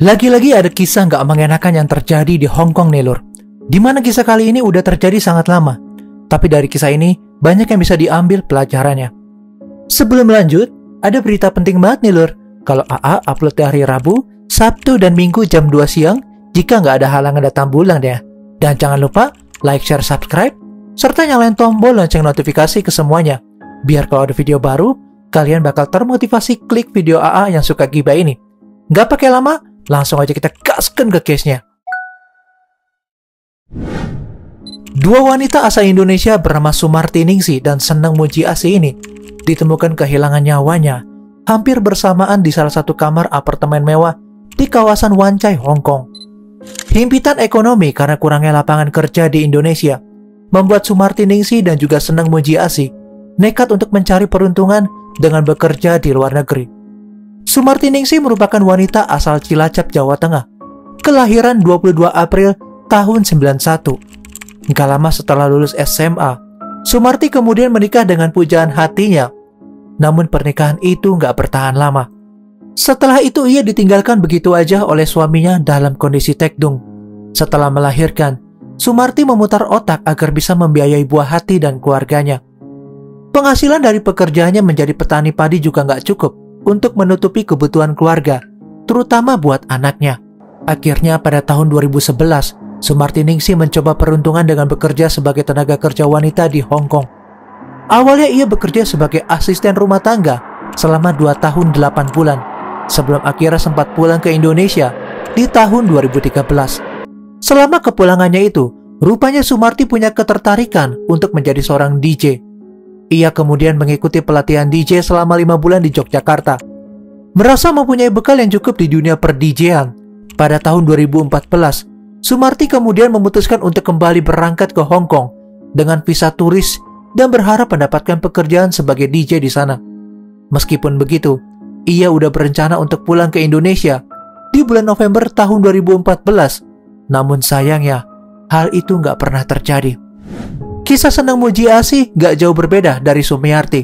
Lagi-lagi ada kisah nggak mengenakan yang terjadi di Hong Kong nih lur. Dimana kisah kali ini udah terjadi sangat lama. Tapi dari kisah ini, banyak yang bisa diambil pelajarannya. Sebelum lanjut, ada berita penting banget nih lur. Kalau AA upload di hari Rabu, Sabtu dan Minggu jam 2 siang, jika nggak ada halangan datang bulan deh. Dan jangan lupa like, share, subscribe, serta nyalain tombol lonceng notifikasi ke semuanya. Biar kalau ada video baru, kalian bakal termotivasi klik video AA yang suka gibah ini. Nggak pakai lama, langsung aja kita gaskan ke case-nya. Dua wanita asal Indonesia bernama Sumarti Ningsi dan Seneng Mujiasih ini ditemukan kehilangan nyawanya hampir bersamaan di salah satu kamar apartemen mewah di kawasan Wan Chai, Hong Kong. Himpitan ekonomi karena kurangnya lapangan kerja di Indonesia membuat Sumarti Ningsi dan juga Seneng Mujiasih nekat untuk mencari peruntungan dengan bekerja di luar negeri. Sumarti Ningsi merupakan wanita asal Cilacap, Jawa Tengah, kelahiran 22 April tahun 91. Gak lama setelah lulus SMA, Sumarti kemudian menikah dengan pujaan hatinya. Namun pernikahan itu gak bertahan lama. Setelah itu ia ditinggalkan begitu aja oleh suaminya dalam kondisi tekdung. Setelah melahirkan, Sumarti memutar otak agar bisa membiayai buah hati dan keluarganya. Penghasilan dari pekerjaannya menjadi petani padi juga gak cukup untuk menutupi kebutuhan keluarga, terutama buat anaknya. Akhirnya pada tahun 2011, Sumarti Ningsi mencoba peruntungan dengan bekerja sebagai tenaga kerja wanita di Hong Kong. Awalnya ia bekerja sebagai asisten rumah tangga selama 2 tahun 8 bulan, sebelum akhirnya sempat pulang ke Indonesia di tahun 2013. Selama kepulangannya itu, rupanya Sumarti punya ketertarikan untuk menjadi seorang DJ. Ia kemudian mengikuti pelatihan DJ selama 5 bulan di Yogyakarta. Merasa mempunyai bekal yang cukup di dunia per-DJ-an, pada tahun 2014, Sumarti kemudian memutuskan untuk kembali berangkat ke Hong Kong dengan visa turis dan berharap mendapatkan pekerjaan sebagai DJ di sana. Meskipun begitu, ia udah berencana untuk pulang ke Indonesia di bulan November tahun 2014. Namun sayangnya, hal itu nggak pernah terjadi. Kisah Seneng Mujiasih nggak jauh berbeda dari Sumiarti.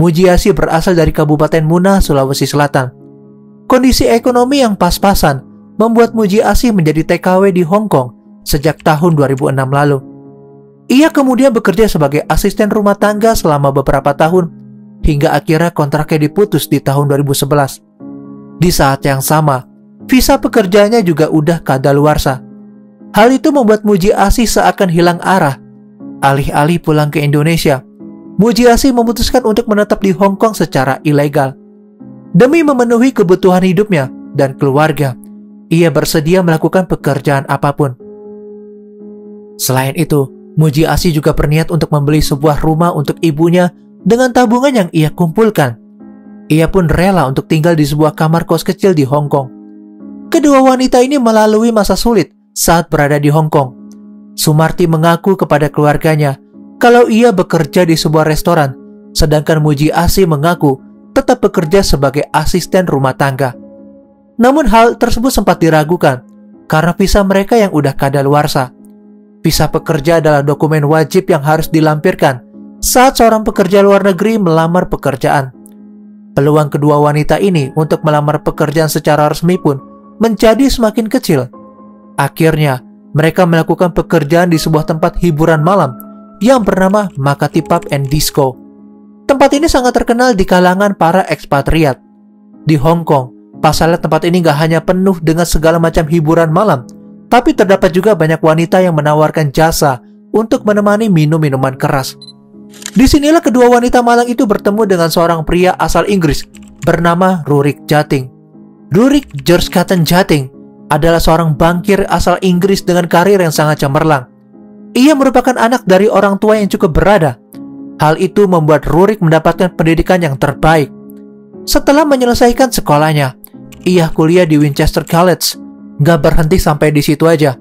Mujiasih berasal dari Kabupaten Muna, Sulawesi Selatan. Kondisi ekonomi yang pas-pasan membuat Mujiasih menjadi TKW di Hong Kong sejak tahun 2006 lalu. Ia kemudian bekerja sebagai asisten rumah tangga selama beberapa tahun, hingga akhirnya kontraknya diputus di tahun 2011. Di saat yang sama, visa pekerjaannya juga udah kadaluarsa. Hal itu membuat Mujiasih seakan hilang arah. Alih-alih pulang ke Indonesia, Mujiasih memutuskan untuk menetap di Hong Kong secara ilegal. Demi memenuhi kebutuhan hidupnya dan keluarga, ia bersedia melakukan pekerjaan apapun. Selain itu, Mujiasih juga berniat untuk membeli sebuah rumah untuk ibunya dengan tabungan yang ia kumpulkan. Ia pun rela untuk tinggal di sebuah kamar kos kecil di Hong Kong. Kedua wanita ini melalui masa sulit saat berada di Hong Kong. Sumarti mengaku kepada keluarganya kalau ia bekerja di sebuah restoran, sedangkan Mujiasih mengaku tetap bekerja sebagai asisten rumah tangga. Namun hal tersebut sempat diragukan karena visa mereka yang udah kadaluarsa. Visa pekerja adalah dokumen wajib yang harus dilampirkan saat seorang pekerja luar negeri melamar pekerjaan. Peluang kedua wanita ini untuk melamar pekerjaan secara resmi pun menjadi semakin kecil. Akhirnya, mereka melakukan pekerjaan di sebuah tempat hiburan malam yang bernama Makati Pub and Disco. Tempat ini sangat terkenal di kalangan para ekspatriat. Di Hong Kong, pasalnya tempat ini gak hanya penuh dengan segala macam hiburan malam, tapi terdapat juga banyak wanita yang menawarkan jasa untuk menemani minum minuman keras. Disinilah kedua wanita malang itu bertemu dengan seorang pria asal Inggris bernama Rurik Jating. Rurik George Cotton Jating adalah seorang bankir asal Inggris dengan karir yang sangat cemerlang. Ia merupakan anak dari orang tua yang cukup berada. Hal itu membuat Rurik mendapatkan pendidikan yang terbaik. Setelah menyelesaikan sekolahnya, ia kuliah di Winchester College. Gak berhenti sampai di situ aja.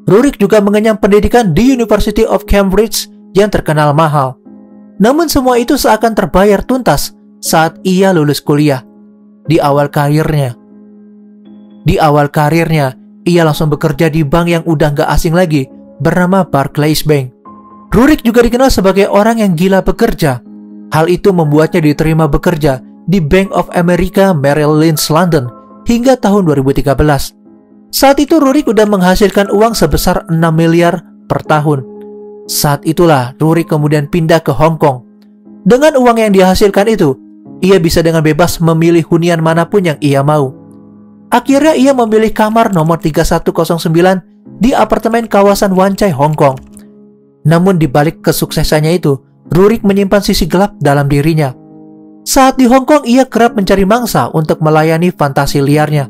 Rurik juga mengenyam pendidikan di University of Cambridge yang terkenal mahal. Namun semua itu seakan terbayar tuntas saat ia lulus kuliah. Di awal karirnya, ia langsung bekerja di bank yang udah gak asing lagi, bernama Barclays Bank. Rurik juga dikenal sebagai orang yang gila bekerja. Hal itu membuatnya diterima bekerja di Bank of America Merrill Lynch London hingga tahun 2013. Saat itu Rurik udah menghasilkan uang sebesar 6 miliar per tahun. Saat itulah Rurik kemudian pindah ke Hong Kong. Dengan uang yang dihasilkan itu, ia bisa dengan bebas memilih hunian manapun yang ia mau. Akhirnya ia memilih kamar nomor 3109 di apartemen kawasan Wan Chai, Hong Kong. Namun di balik kesuksesannya itu, Rurik menyimpan sisi gelap dalam dirinya. Saat di Hong Kong, ia kerap mencari mangsa untuk melayani fantasi liarnya.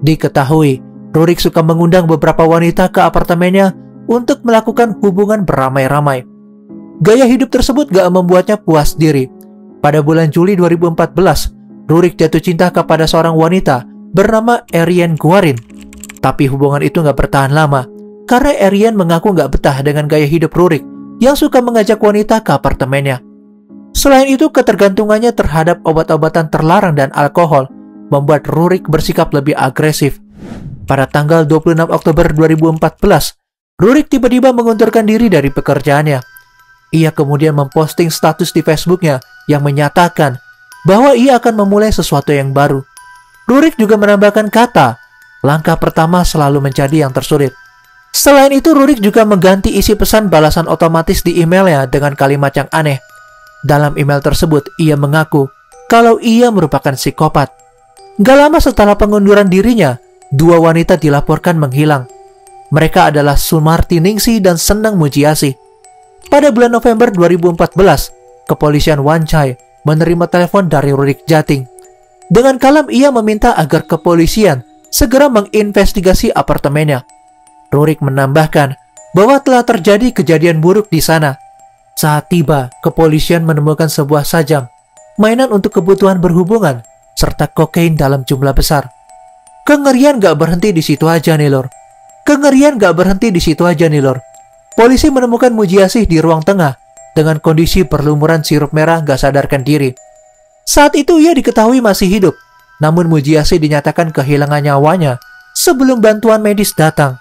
Diketahui, Rurik suka mengundang beberapa wanita ke apartemennya untuk melakukan hubungan beramai-ramai. Gaya hidup tersebut gak membuatnya puas diri. Pada bulan Juli 2014, Rurik jatuh cinta kepada seorang wanita bernama Ariane Guarin. Tapi hubungan itu gak bertahan lama, karena Ariane mengaku gak betah dengan gaya hidup Rurik yang suka mengajak wanita ke apartemennya. Selain itu, ketergantungannya terhadap obat-obatan terlarang dan alkohol membuat Rurik bersikap lebih agresif. Pada tanggal 26 Oktober 2014, Rurik tiba-tiba mengundurkan diri dari pekerjaannya. Ia kemudian memposting status di Facebooknya yang menyatakan bahwa ia akan memulai sesuatu yang baru. Rurik juga menambahkan kata, langkah pertama selalu menjadi yang tersulit. Selain itu, Rurik juga mengganti isi pesan balasan otomatis di emailnya dengan kalimat yang aneh. Dalam email tersebut, ia mengaku kalau ia merupakan psikopat. Gak lama setelah pengunduran dirinya, dua wanita dilaporkan menghilang. Mereka adalah Sumarti Ningsi dan Senang Mujiasih. Pada bulan November 2014, kepolisian Wan Chai menerima telepon dari Rurik Jating. Dengan kalem ia meminta agar kepolisian segera menginvestigasi apartemennya. Rurik menambahkan bahwa telah terjadi kejadian buruk di sana. Saat tiba, kepolisian menemukan sebuah sajam, mainan untuk kebutuhan berhubungan, serta kokain dalam jumlah besar. Kengerian gak berhenti di situ aja nih, Lor. Polisi menemukan Mujiasih di ruang tengah dengan kondisi berlumuran sirup merah gak sadarkan diri. Saat itu ia diketahui masih hidup, namun Mujiasih dinyatakan kehilangan nyawanya sebelum bantuan medis datang.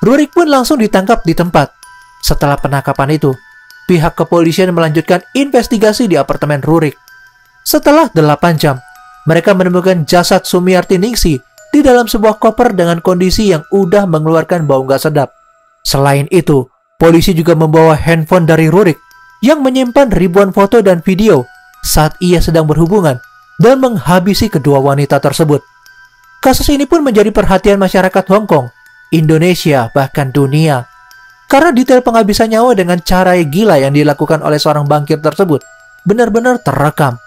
Rurik pun langsung ditangkap di tempat. Setelah penangkapan itu, pihak kepolisian melanjutkan investigasi di apartemen Rurik. Setelah 8 jam, mereka menemukan jasad Sumiarti Ningsi di dalam sebuah koper dengan kondisi yang udah mengeluarkan bau gak sedap. Selain itu, polisi juga membawa handphone dari Rurik yang menyimpan ribuan foto dan video saat ia sedang berhubungan dan menghabisi kedua wanita tersebut. Kasus ini pun menjadi perhatian masyarakat Hong Kong, Indonesia, bahkan dunia. Karena detail penghabisan nyawa dengan cara gila yang dilakukan oleh seorang bankir tersebut benar-benar terekam.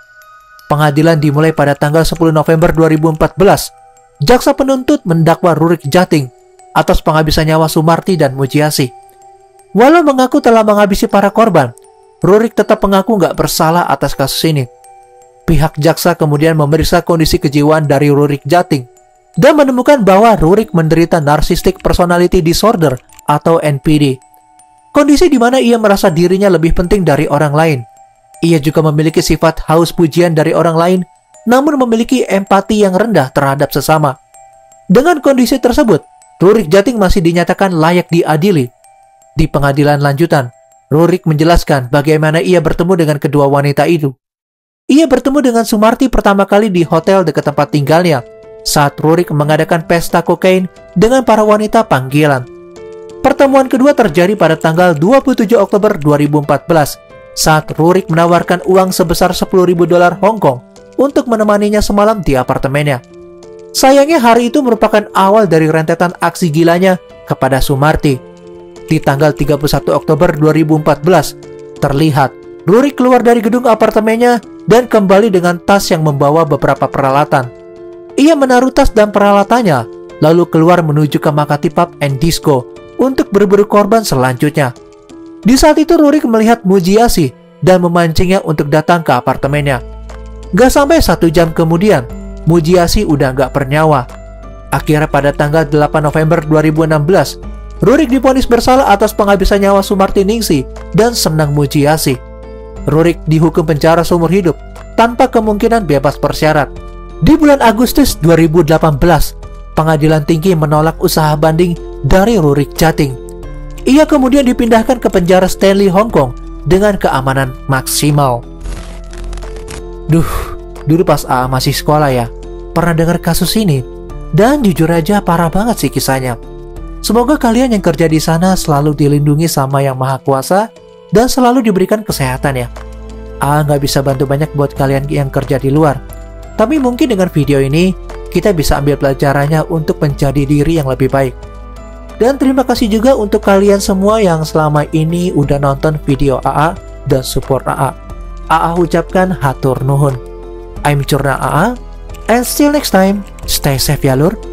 Pengadilan dimulai pada tanggal 10 November 2014. Jaksa penuntut mendakwa Rurik Jating atas penghabisan nyawa Sumarti dan Mujiasih. Walau mengaku telah menghabisi para korban, Rurik tetap mengaku nggak bersalah atas kasus ini. Pihak jaksa kemudian memeriksa kondisi kejiwaan dari Rurik Jating dan menemukan bahwa Rurik menderita Narcissistic Personality Disorder atau NPD. Kondisi di mana ia merasa dirinya lebih penting dari orang lain. Ia juga memiliki sifat haus pujian dari orang lain, namun memiliki empati yang rendah terhadap sesama. Dengan kondisi tersebut, Rurik Jating masih dinyatakan layak diadili. Di pengadilan lanjutan, Rurik menjelaskan bagaimana ia bertemu dengan kedua wanita itu. Ia bertemu dengan Sumarti pertama kali di hotel dekat tempat tinggalnya saat Rurik mengadakan pesta kokain dengan para wanita panggilan. Pertemuan kedua terjadi pada tanggal 27 Oktober 2014 saat Rurik menawarkan uang sebesar $10.000 Hong Kong untuk menemaninya semalam di apartemennya. Sayangnya hari itu merupakan awal dari rentetan aksi gilanya kepada Sumarti. Di tanggal 31 Oktober 2014, terlihat Rurik keluar dari gedung apartemennya dan kembali dengan tas yang membawa beberapa peralatan. Ia menaruh tas dan peralatannya, lalu keluar menuju ke Makati Pub and Disco untuk berburu korban selanjutnya. Di saat itu Rurik melihat Mujiasih dan memancingnya untuk datang ke apartemennya. Gak sampai 1 jam kemudian, Mujiasih udah gak bernyawa. Akhirnya pada tanggal 8 November 2016, Rurik divonis bersalah atas penghabisan nyawa Sumarti Ningsi dan Senang Mujiasih. Rurik dihukum penjara seumur hidup tanpa kemungkinan bebas bersyarat. Di bulan Agustus 2018, Pengadilan Tinggi menolak usaha banding dari Rurik Jating. Ia kemudian dipindahkan ke penjara Stanley Hong Kong dengan keamanan maksimal. Dulu pas masih sekolah ya, pernah dengar kasus ini. Dan jujur aja parah banget sih kisahnya. Semoga kalian yang kerja di sana selalu dilindungi sama Yang Maha Kuasa dan selalu diberikan kesehatan ya. Nggak bisa bantu banyak buat kalian yang kerja di luar. Tapi mungkin dengan video ini, kita bisa ambil pelajarannya untuk menjadi diri yang lebih baik. Dan terima kasih juga untuk kalian semua yang selama ini udah nonton video AA dan support AA. AA ucapkan hatur nuhun. I'm Curna AA, and still next time, stay safe ya lur.